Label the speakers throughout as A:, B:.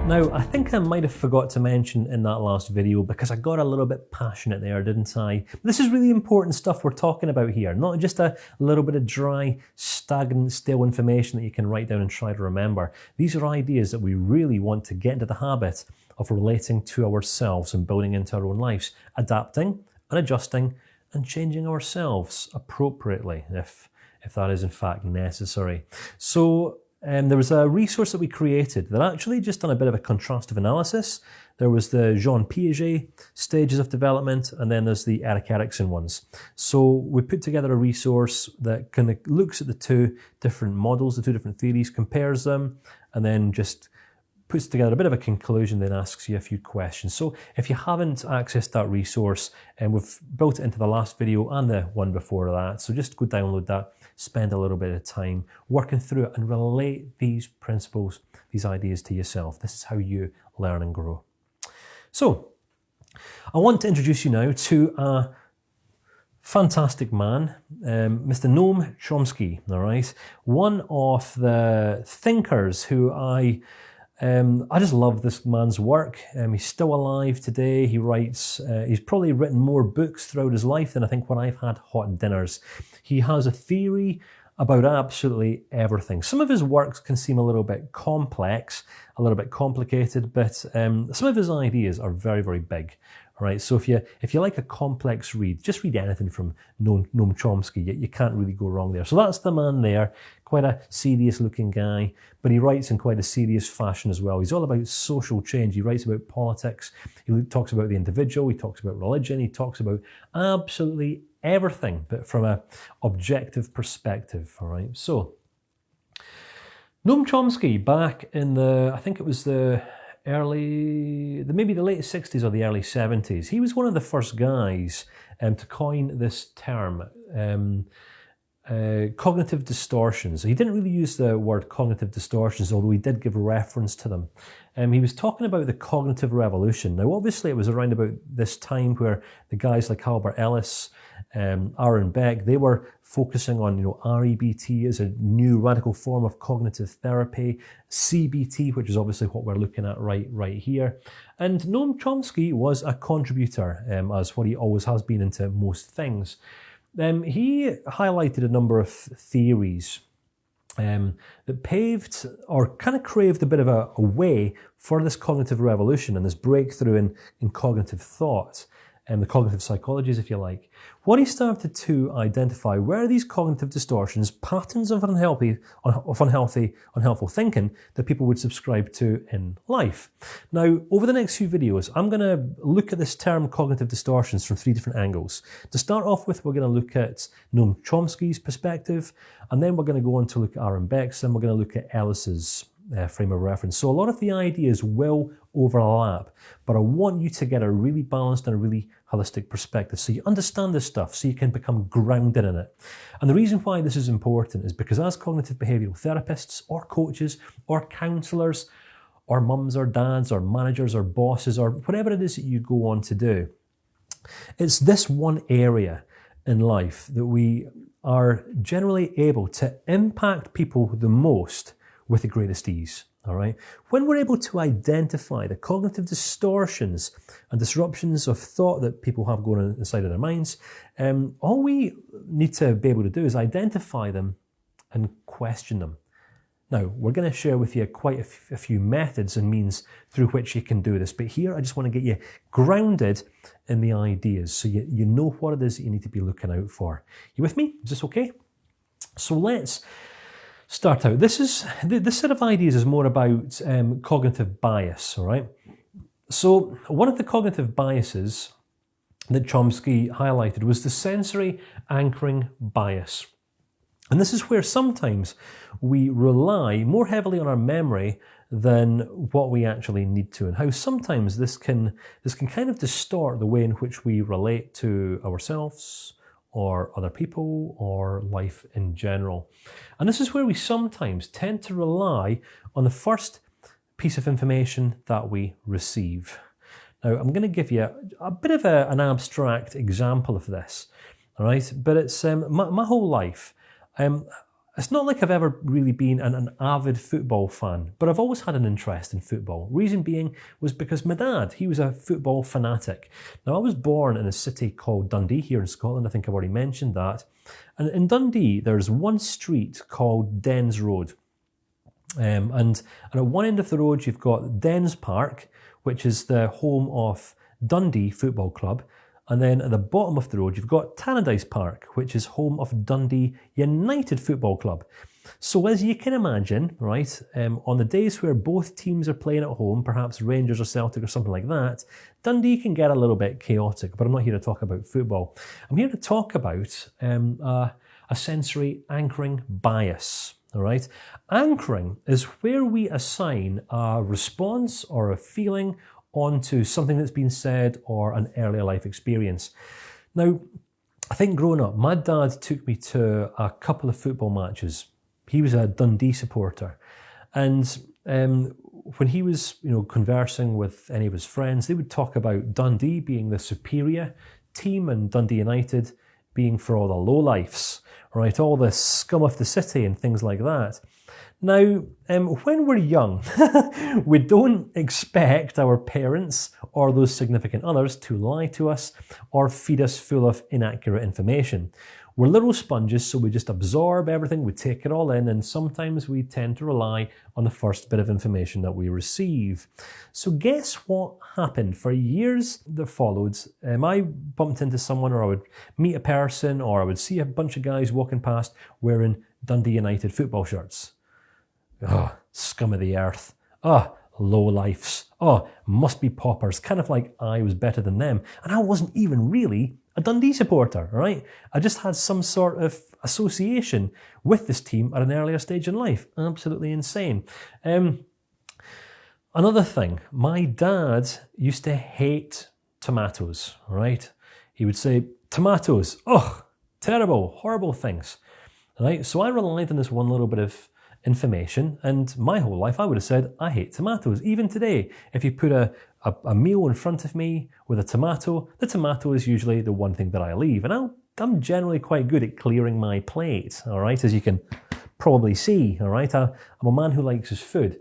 A: Now, I think I might have forgot to mention in that last video, because I got a little bit passionate there, didn't I? This is really important stuff we're talking about here, not just a little bit of dry, stagnant, stale information that you can write down and try to remember. These are ideas that we really want to get into the habit of relating to ourselves and building into our own lives, adapting and adjusting and changing ourselves appropriately, if that is in fact necessary. So, there was a resource that we created that actually just done a bit of a contrastive analysis. There was the Jean Piaget stages of development, and then there's the Erik Erikson ones. So we put together a resource that kind of looks at the two different models, the two different theories, compares them, and then just puts together a bit of a conclusion, then asks you a few questions. So if you haven't accessed that resource, and we've built it into the last video and the one before that, so just go download that, spend a little bit of time working through it and relate these principles, these ideas to yourself. This is how you learn and grow. So I want to introduce you now to a fantastic man, Mr. Noam Chomsky, all right? One of the thinkers who I just love this man's work. He's still alive today. He writes, he's probably written more books throughout his life than I think when I've had hot dinners. He has a theory about absolutely everything. Some of his works can seem a little bit complex, a little bit complicated, but some of his ideas are very, very big. All right, so if you like a complex read, just read anything from Noam Chomsky. You can't really go wrong there. So that's the man there, quite a serious-looking guy, but he writes in quite a serious fashion as well. He's all about social change. He writes about politics. He talks about the individual. He talks about religion. He talks about absolutely everything, but from an objective perspective. All right, so Noam Chomsky, back in I think it was maybe the late 60s or the early 70s. He was one of the first guys to coin this term, cognitive distortions. He didn't really use the word cognitive distortions, although he did give reference to them. He was talking about the cognitive revolution. Now, obviously, it was around about this time where the guys like Albert Ellis, Aaron Beck, they were focusing on, REBT as a new radical form of cognitive therapy, CBT, which is obviously what we're looking at right here. And Noam Chomsky was a contributor, as what he always has been into most things. He highlighted a number of theories that paved or kind of craved a bit of a way for this cognitive revolution and this breakthrough in cognitive thought. The cognitive psychologies, if you like. What he started to identify were these cognitive distortions, patterns of unhelpful thinking that people would subscribe to in life. Now, over the next few videos, I'm going to look at this term cognitive distortions from three different angles. To start off with, we're going to look at Noam Chomsky's perspective, and then we're going to go on to look at Aaron Beck's, and we're going to look at Ellis's frame of reference. So a lot of the ideas will overlap, but I want you to get a really balanced and a really holistic perspective so you understand this stuff, so you can become grounded in it. And the reason why this is important is because as cognitive behavioural therapists or coaches or counsellors or mums or dads or managers or bosses or whatever it is that you go on to do, it's this one area in life that we are generally able to impact people the most with the greatest ease, all right? When we're able to identify the cognitive distortions and disruptions of thought that people have going on inside of their minds, all we need to be able to do is identify them and question them. Now, we're going to share with you quite a few methods and means through which you can do this, but here I just want to get you grounded in the ideas so you know what it is that you need to be looking out for. You with me? Is this okay? So let's start out. This set of ideas is more about cognitive bias, all right? So one of the cognitive biases that Chomsky highlighted was the sensory anchoring bias. And this is where sometimes we rely more heavily on our memory than what we actually need to, and how sometimes this can kind of distort the way in which we relate to ourselves, or other people, or life in general. And this is where we sometimes tend to rely on the first piece of information that we receive. Now, I'm going to give you a bit of an abstract example of this, all right? But it's my whole life. It's not like I've ever really been an avid football fan, but I've always had an interest in football. Reason being was because my dad, he was a football fanatic. Now, I was born in a city called Dundee here in Scotland. I think I've already mentioned that. And in Dundee, there's one street called Dens Road. And at one end of the road, you've got Dens Park, which is the home of Dundee Football Club. And then at the bottom of the road, you've got Tannadice Park, which is home of Dundee United Football Club. So as you can imagine, right, on the days where both teams are playing at home, perhaps Rangers or Celtic or something like that, Dundee can get a little bit chaotic, but I'm not here to talk about football. I'm here to talk about a sensory anchoring bias. All right, anchoring is where we assign a response or a feeling onto something that's been said or an earlier life experience. Now, I think growing up, my dad took me to a couple of football matches. He was a Dundee supporter, and when he was, conversing with any of his friends, they would talk about Dundee being the superior team and Dundee United being for all the lowlifes, right? All the scum of the city and things like that. Now, when we're young, we don't expect our parents or those significant others to lie to us or feed us full of inaccurate information. We're little sponges, so we just absorb everything, we take it all in, and sometimes we tend to rely on the first bit of information that we receive. So guess what happened? For years that followed, I bumped into someone, or I would meet a person, or I would see a bunch of guys walking past wearing Dundee United football shirts. Oh, scum of the earth. Oh, lowlifes. Oh, must be paupers. Kind of like I was better than them. And I wasn't even really a Dundee supporter, right? I just had some sort of association with this team at an earlier stage in life. Absolutely insane. Another thing, my dad used to hate tomatoes, right? He would say, tomatoes, oh, terrible, horrible things, right? So I relied on this one little bit of information, and my whole life I would have said, I hate tomatoes. Even today, if you put a meal in front of me with a tomato, the tomato is usually the one thing that I leave. And I'm generally quite good at clearing my plate, all right, as you can probably see, all right? I'm a man who likes his food.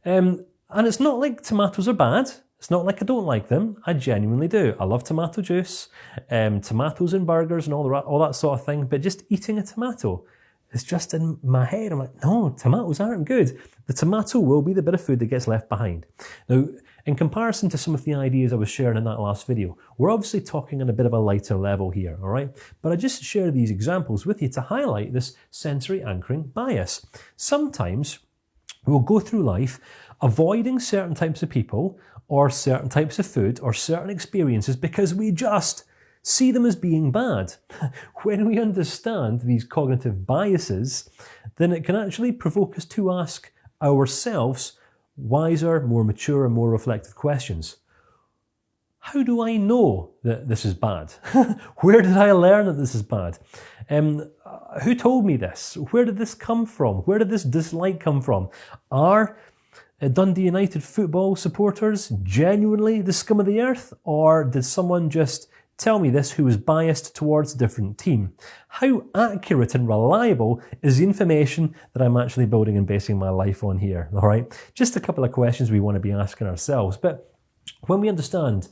A: And it's not like tomatoes are bad. It's not like I don't like them. I genuinely do. I love tomato juice, tomatoes in burgers and all that sort of thing, but just eating a tomato, it's just in my head. I'm like, no, tomatoes aren't good. The tomato will be the bit of food that gets left behind. Now, in comparison to some of the ideas I was sharing in that last video, we're obviously talking on a bit of a lighter level here, all right? But I just share these examples with you to highlight this sensory anchoring bias. Sometimes we'll go through life avoiding certain types of people or certain types of food or certain experiences because we just see them as being bad. When we understand these cognitive biases, then it can actually provoke us to ask ourselves wiser, more mature, and more reflective questions. How do I know that this is bad? Where did I learn that this is bad? Who told me this? Where did this come from? Where did this dislike come from? Are Dundee United football supporters genuinely the scum of the earth? Or did someone just tell me this who was biased towards a different team? How accurate and reliable is the information that I'm actually building and basing my life on here? All right, just a couple of questions we want to be asking ourselves. But when we understand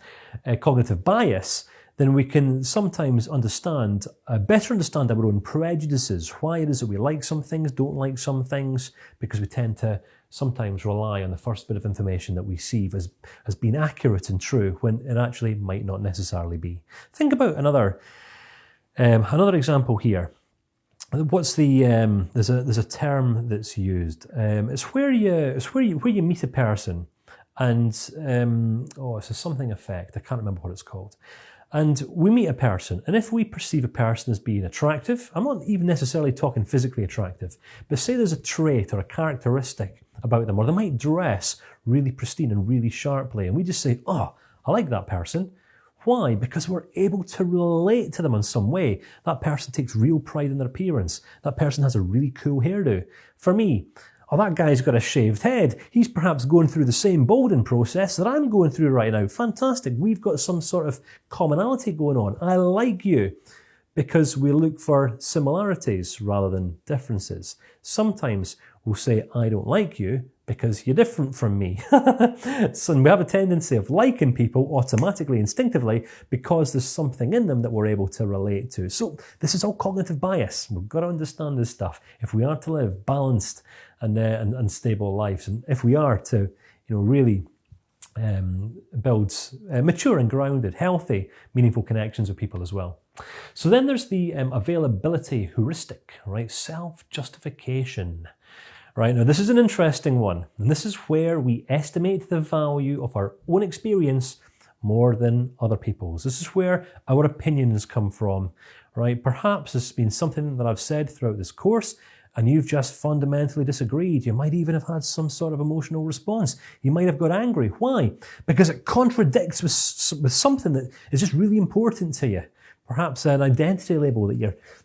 A: cognitive bias, then we can sometimes better understand our own prejudices, why it is that we like some things, don't like some things, because we tend to sometimes rely on the first bit of information that we see as being accurate and true when it actually might not necessarily be. Think about another example here. What's the there's a term that's used. It's where you meet a person and it's a something effect. I can't remember what it's called. And we meet a person, and if we perceive a person as being attractive, I'm not even necessarily talking physically attractive, but say there's a trait or a characteristic about them, or they might dress really pristine and really sharply, and we just say, oh, I like that person. Why? Because we're able to relate to them in some way. That person takes real pride in their appearance. That person has a really cool hairdo. For me, oh, that guy's got a shaved head. He's perhaps going through the same balding process that I'm going through right now. Fantastic. We've got some sort of commonality going on. I like you. because we look for similarities rather than differences. Sometimes we'll say, I don't like you because you're different from me. So we have a tendency of liking people automatically, instinctively, because there's something in them that we're able to relate to. So this is all cognitive bias. We've got to understand this stuff if we are to live balanced and stable lives, and if we are to, really build mature and grounded, healthy, meaningful connections with people as well. So then there's the availability heuristic, right? Self-justification. Right, now this is an interesting one, and this is where we estimate the value of our own experience more than other people's. This is where our opinions come from, right? Perhaps this has been something that I've said throughout this course, and you've just fundamentally disagreed. You might even have had some sort of emotional response. You might have got angry. Why? Because it contradicts with something that is just really important to you. Perhaps an identity label that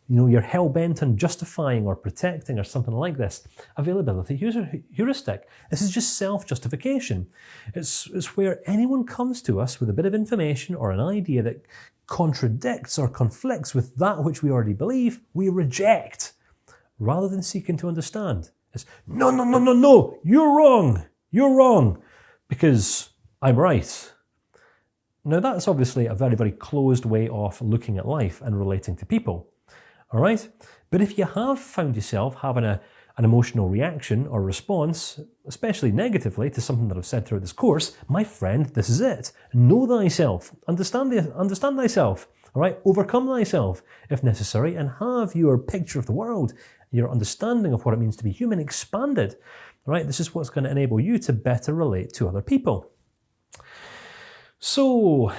A: you're hell-bent on justifying or protecting or something like this. Availability heuristic. This is just self-justification. It's where anyone comes to us with a bit of information or an idea that contradicts or conflicts with that which we already believe, we reject, rather than seeking to understand. It's, no, you're wrong, because I'm right. Now that's obviously a very, very closed way of looking at life and relating to people, all right? But if you have found yourself having an emotional reaction or response, especially negatively, to something that I've said throughout this course, my friend, this is it. Know thyself, understand thyself, all right? Overcome thyself if necessary, and have your picture of the world, your understanding of what it means to be human expanded, all right? This is what's going to enable you to better relate to other people. So,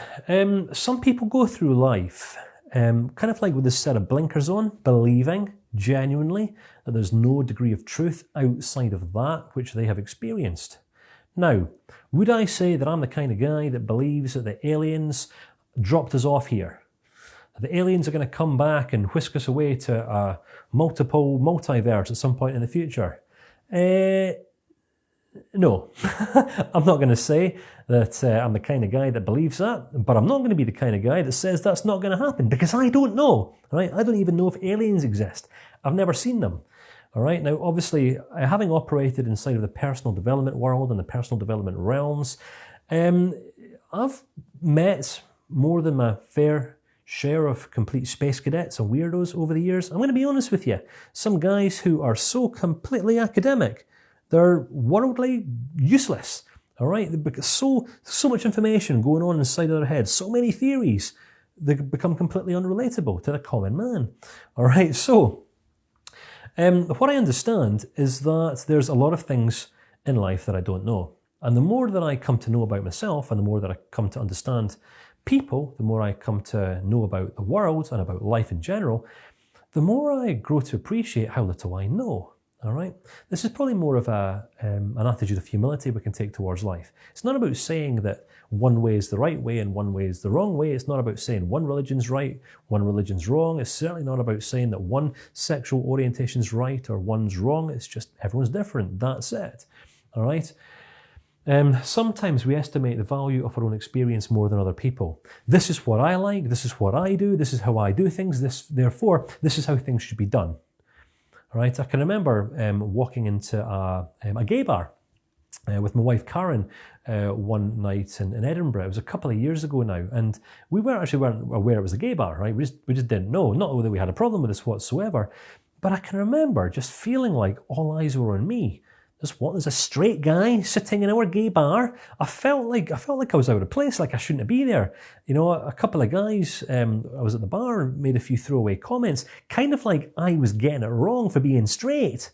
A: some people go through life kind of like with this set of blinkers on, believing genuinely that there's no degree of truth outside of that which they have experienced. Now, would I say that I'm the kind of guy that believes that the aliens dropped us off here? The aliens are going to come back and whisk us away to a multiverse at some point in the future? No, I'm not going to say that I'm the kind of guy that believes that, but I'm not going to be the kind of guy that says that's not going to happen, because I don't know, right? I don't even know if aliens exist. I've never seen them, all right? Now, obviously, having operated inside of the personal development world and the personal development realms, I've met more than my fair share of complete space cadets and weirdos over the years. I'm going to be honest with you. Some guys who are so completely academic, they're worldly useless, all right? Because so much information going on inside of their heads, so many theories, they become completely unrelatable to the common man, all right? So, what I understand is that there's a lot of things in life that I don't know. And the more that I come to know about myself, and the more that I come to understand people, the more I come to know about the world and about life in general, the more I grow to appreciate how little I know. All right. This is probably more of an attitude of humility we can take towards life. It's not about saying that one way is the right way and one way is the wrong way. It's not about saying one religion's right, one religion's wrong. It's certainly not about saying that one sexual orientation's right or one's wrong. It's just everyone's different. That's it. All right. Sometimes we estimate the value of our own experience more than other people. This is what I like. This is what I do. This is how I do things. Therefore, this is how things should be done. Right, I can remember walking into a gay bar with my wife Karen one night in Edinburgh. It was a couple of years ago now, and we weren't aware it was a gay bar. Right, we just didn't know. Not that we had a problem with this whatsoever, but I can remember just feeling like all eyes were on me. There's a straight guy sitting in our gay bar. I felt like I was out of place, like I shouldn't be there. You know, a couple of guys, I was at the bar and made a few throwaway comments, kind of like I was getting it wrong for being straight.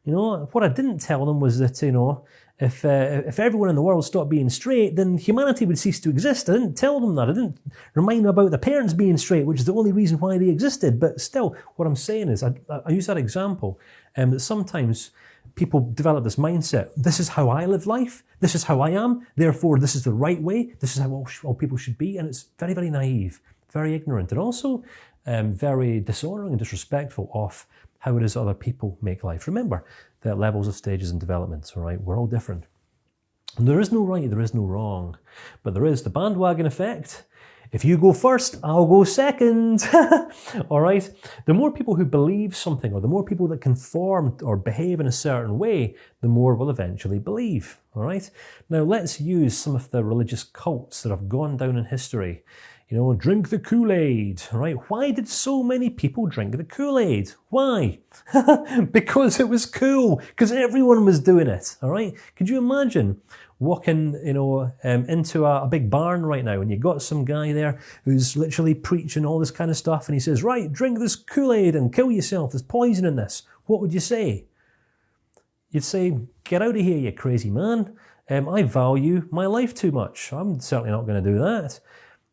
A: You know, what I didn't tell them was that, you know, if everyone in the world stopped being straight, then humanity would cease to exist. I didn't tell them that. I didn't remind them about the parents being straight, which is the only reason why they existed. But still, what I'm saying is, I use that example, that sometimes people develop this mindset. This is how I live life. This is how I am. Therefore, this is the right way. This is how all people should be. And it's very, very naive, very ignorant, and also very dishonouring and disrespectful of how it is other people make life. Remember, there are levels of stages and developments, all right? We're all different. And there is no right, there is no wrong. But there is the bandwagon effect. If you go first, I'll go second. All right? The more people who believe something, or the more people that conform or behave in a certain way, the more will eventually believe. All right? Now, let's use some of the religious cults that have gone down in history. You know, drink the Kool-Aid, right? Why did so many people drink the Kool-Aid? Why? Because it was cool, because everyone was doing it, all right? Could you imagine walking, into a big barn right now, and you got some guy there who's literally preaching all this kind of stuff, and he says, right, drink this Kool-Aid and kill yourself, there's poison in this. What would you say? You'd say, get out of here, you crazy man. I value my life too much. I'm certainly not going to do that.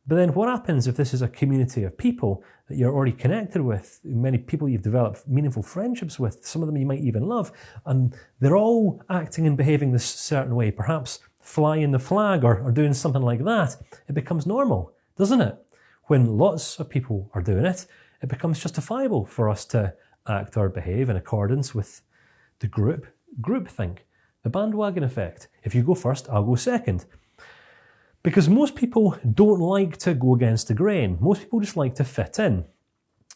A: But then what happens if this is a community of people that you're already connected with, many people you've developed meaningful friendships with, some of them you might even love, and they're all acting and behaving this certain way, perhaps flying the flag or doing something like that? It becomes normal, doesn't it? When lots of people are doing it, it becomes justifiable for us to act or behave in accordance with the groupthink, the bandwagon effect. If you go first, I'll go second. Because most people don't like to go against the grain. Most people just like to fit in.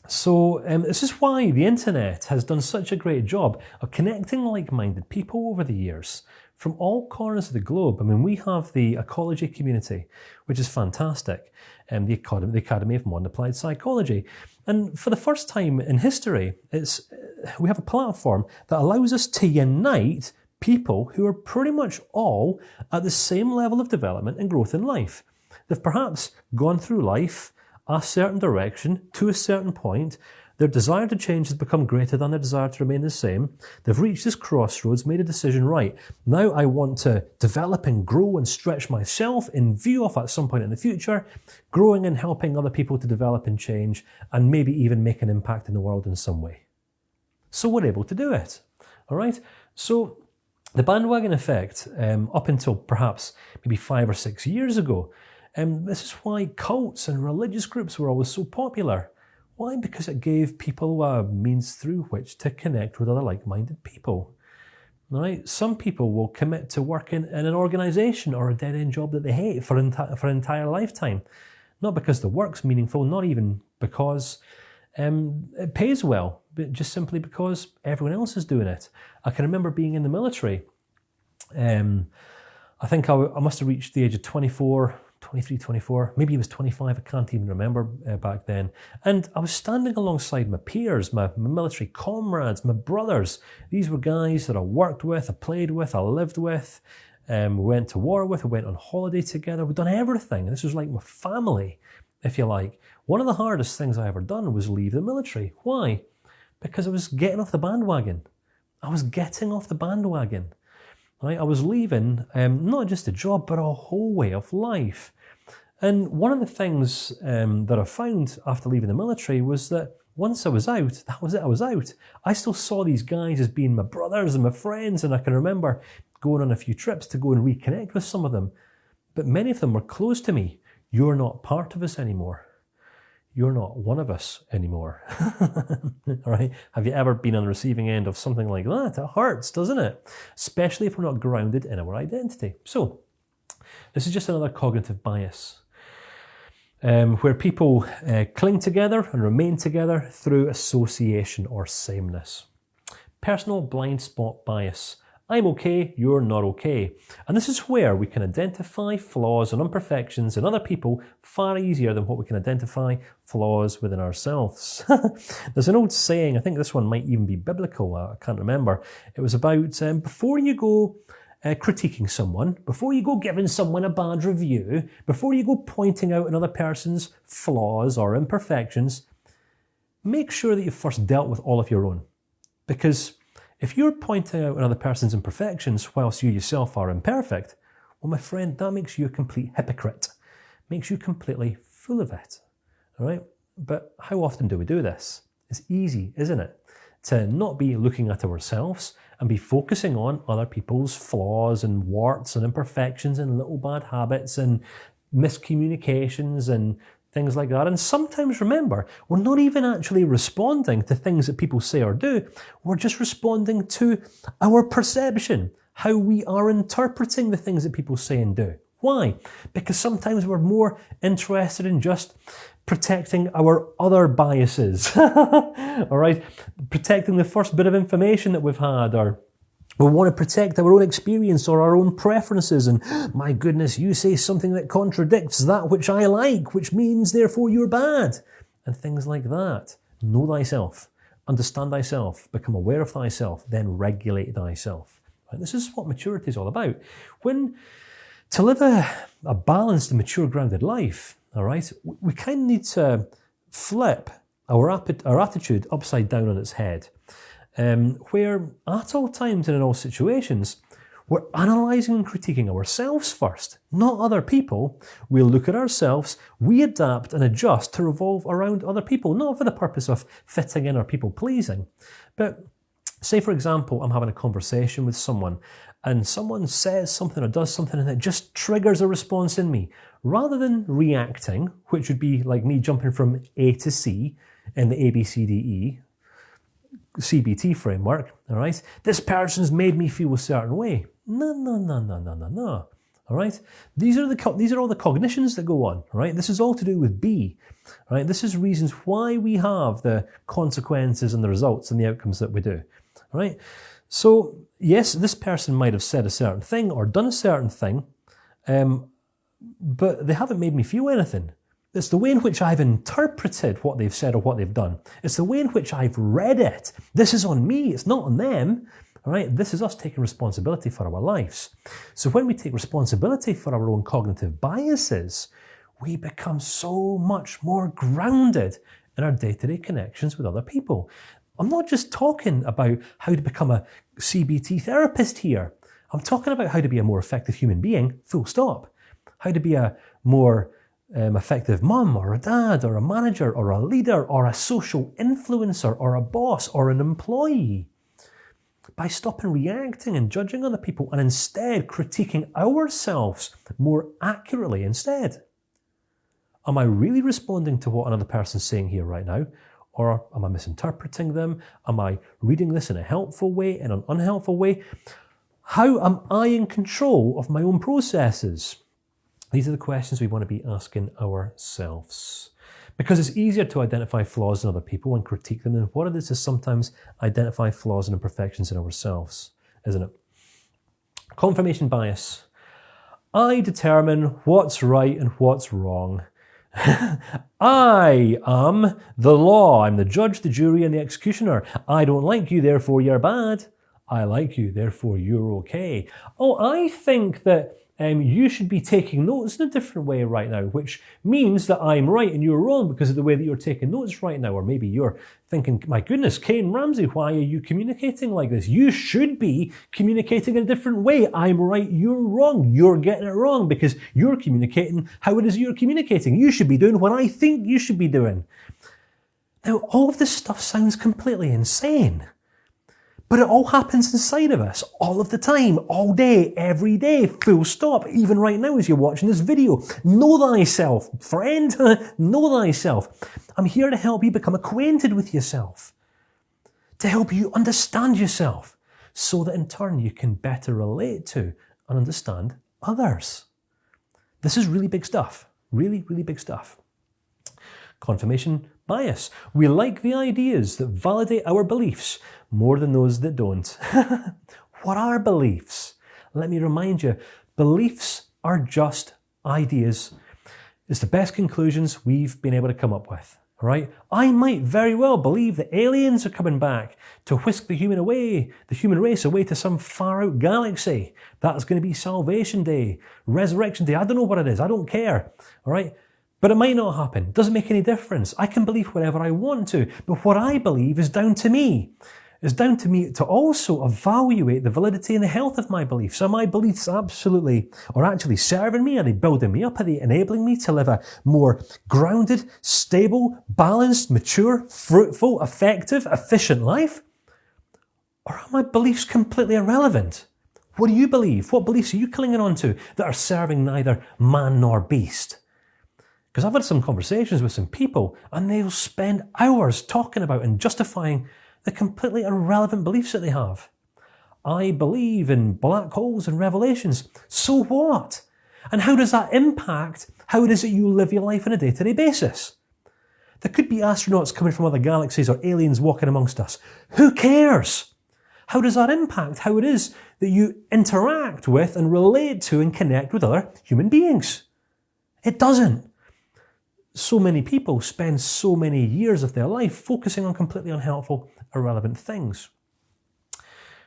A: So this is why the internet has done such a great job of connecting like-minded people over the years from all corners of the globe. I mean, we have the ecology community, which is fantastic, and the Academy of Modern Applied Psychology. And for the first time in history, we have a platform that allows us to unite people who are pretty much all at the same level of development and growth in life. They've perhaps gone through life a certain direction to a certain point. Their desire to change has become greater than their desire to remain the same. They've reached this crossroads, made a decision, right, now I want to develop and grow and stretch myself in view of at some point in the future, growing and helping other people to develop and change, and maybe even make an impact in the world in some way. So we're able to do it. All right? So the bandwagon effect, up until perhaps maybe 5 or 6 years ago, this is why cults and religious groups were always so popular. Why? Because it gave people a means through which to connect with other like-minded people. Right? Some people will commit to working in an organisation or a dead-end job that they hate for an entire lifetime. Not because the work's meaningful, not even because it pays well, but just simply because everyone else is doing it. I can remember being in the military. I think I must have reached the age of 23, 24, maybe it was 25, I can't even remember back then. And I was standing alongside my peers, my military comrades, my brothers. These were guys that I worked with, I played with, I lived with, we went to war with, we went on holiday together, we'd done everything. This was like my family, if you like. One of the hardest things I ever done was leave the military. Why? Because I was getting off the bandwagon. I was getting off the bandwagon. Right? I was leaving not just a job, but a whole way of life. And one of the things that I found after leaving the military was that once I was out, that was it, I was out. I still saw these guys as being my brothers and my friends, and I can remember going on a few trips to go and reconnect with some of them. But many of them were close to me. You're not part of us anymore. You're not one of us anymore. All right? Have you ever been on the receiving end of something like that? It hurts, doesn't it? Especially if we're not grounded in our identity. So, this is just another cognitive bias, where people cling together and remain together through association or sameness. Personal blind spot bias. I'm okay, you're not okay. And this is where we can identify flaws and imperfections in other people far easier than what we can identify flaws within ourselves. There's an old saying, I think this one might even be biblical, I can't remember. It was about before you go critiquing someone, before you go giving someone a bad review, before you go pointing out another person's flaws or imperfections, make sure that you've first dealt with all of your own. Because if you're pointing out another person's imperfections whilst you yourself are imperfect, well, my friend, that makes you a complete hypocrite. Makes you completely full of it. All right? But how often do we do this? It's easy, isn't it? To not be looking at ourselves and be focusing on other people's flaws and warts and imperfections and little bad habits and miscommunications and things like that. And sometimes, remember, we're not even actually responding to things that people say or do. We're just responding to our perception, how we are interpreting the things that people say and do. Why? Because sometimes we're more interested in just protecting our other biases, all right? Protecting the first bit of information that we've had, or we want to protect our own experience or our own preferences. And my goodness, you say something that contradicts that which I like, which means therefore you're bad. And things like that. Know thyself, understand thyself, become aware of thyself, then regulate thyself. Right? This is what maturity is all about. To live a balanced and mature, grounded life, all right, we kind of need to flip our attitude upside down on its head, where at all times and in all situations, we're analysing and critiquing ourselves first, not other people. We look at ourselves, we adapt and adjust to revolve around other people, not for the purpose of fitting in or people pleasing. But say, for example, I'm having a conversation with someone and someone says something or does something and it just triggers a response in me. Rather than reacting, which would be like me jumping from A to C in the ABCDE CBT framework, all right? This person's made me feel a certain way. No. All right? These are all the cognitions that go on, all right? This is all to do with B, all right? This is reasons why we have the consequences and the results and the outcomes that we do, all right? So, yes, this person might have said a certain thing or done a certain thing, but they haven't made me feel anything. It's the way in which I've interpreted what they've said or what they've done. It's the way in which I've read it. This is on me, it's not on them. All right, this is us taking responsibility for our lives. So when we take responsibility for our own cognitive biases, we become so much more grounded in our day-to-day connections with other people. I'm not just talking about how to become a CBT therapist here. I'm talking about how to be a more effective human being, full stop. How to be a more effective mum or a dad or a manager or a leader or a social influencer or a boss or an employee. By stopping reacting and judging other people and instead critiquing ourselves more accurately instead. Am I really responding to what another person's saying here right now? Or am I misinterpreting them? Am I reading this in a helpful way, in an unhelpful way? How am I in control of my own processes? These are the questions we want to be asking ourselves. Because it's easier to identify flaws in other people and critique them than what it is to sometimes identify flaws and imperfections in ourselves, isn't it? Confirmation bias. I determine what's right and what's wrong. I am the law. I'm the judge, the jury, and the executioner. I don't like you, therefore you're bad. I like you, therefore you're okay. Oh, I think that you should be taking notes in a different way right now, which means that I'm right and you're wrong because of the way that you're taking notes right now. Or maybe you're thinking, my goodness, Kane Ramsey, why are you communicating like this? You should be communicating in a different way. I'm right, you're wrong. You're getting it wrong because you're communicating how it is you're communicating. You should be doing what I think you should be doing. Now, all of this stuff sounds completely insane. But it all happens inside of us, all of the time, all day, every day, full stop, even right now as you're watching this video. Know thyself, friend, know thyself. I'm here to help you become acquainted with yourself, to help you understand yourself, so that in turn you can better relate to and understand others. This is really big stuff, really, really big stuff. Confirmation bias. We like the ideas that validate our beliefs more than those that don't. What are beliefs? Let me remind you, beliefs are just ideas. It's the best conclusions we've been able to come up with. All right? I might very well believe that aliens are coming back to whisk the human race away to some far out galaxy. That's going to be Salvation Day, Resurrection Day. I don't know what it is. I don't care. All right? But it might not happen. It doesn't make any difference. I can believe whatever I want to. But what I believe is down to me. It's down to me to also evaluate the validity and the health of my beliefs. Are my beliefs absolutely, or actually serving me? Are they building me up? Are they enabling me to live a more grounded, stable, balanced, mature, fruitful, effective, efficient life? Or are my beliefs completely irrelevant? What do you believe? What beliefs are you clinging on to that are serving neither man nor beast? Because I've had some conversations with some people and they'll spend hours talking about and justifying the completely irrelevant beliefs that they have. I believe in black holes and revelations. So what? And how does that impact how it is that you live your life on a day-to-day basis? There could be astronauts coming from other galaxies or aliens walking amongst us. Who cares? How does that impact how it is that you interact with and relate to and connect with other human beings? It doesn't. So many people spend so many years of their life focusing on completely unhelpful, irrelevant things.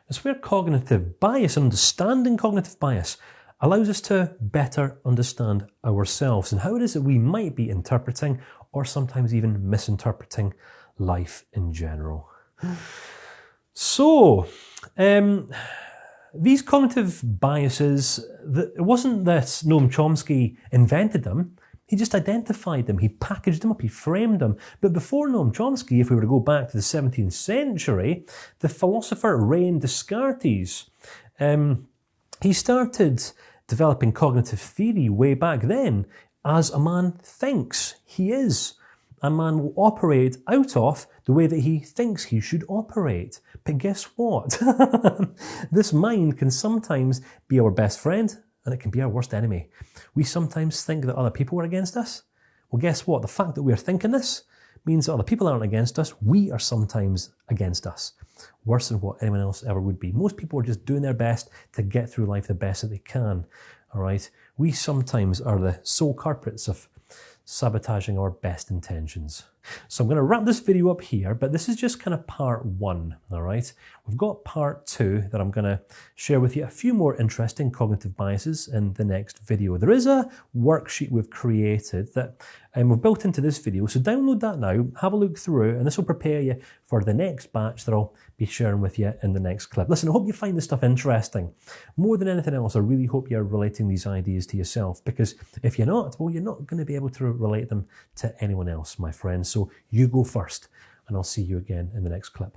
A: It's where cognitive bias, understanding cognitive bias, allows us to better understand ourselves and how it is that we might be interpreting or sometimes even misinterpreting life in general. So, these cognitive biases, it wasn't that Noam Chomsky invented them. He just identified them, he packaged them up, he framed them. But before Noam Chomsky, if we were to go back to the 17th century, the philosopher René Descartes, he started developing cognitive theory way back then. As a man thinks he is, a man will operate out of the way that he thinks he should operate. But guess what? This mind can sometimes be our best friend, and it can be our worst enemy. We sometimes think that other people are against us. Well, guess what? The fact that we're thinking this means that other people aren't against us. We are sometimes against us. Worse than what anyone else ever would be. Most people are just doing their best to get through life the best that they can. All right? We sometimes are the sole culprits of sabotaging our best intentions. So I'm going to wrap this video up here, but this is just kind of part one, all right? We've got part two that I'm going to share with you a few more interesting cognitive biases in the next video. There is a worksheet we've created that we've built into this video, so download that now, have a look through, and this will prepare you for the next batch that I'll be sharing with you in the next clip. Listen, I hope you find this stuff interesting. More than anything else, I really hope you're relating these ideas to yourself, because if you're not, well, you're not going to be able to relate them to anyone else, my friends. So you go first, and I'll see you again in the next clip.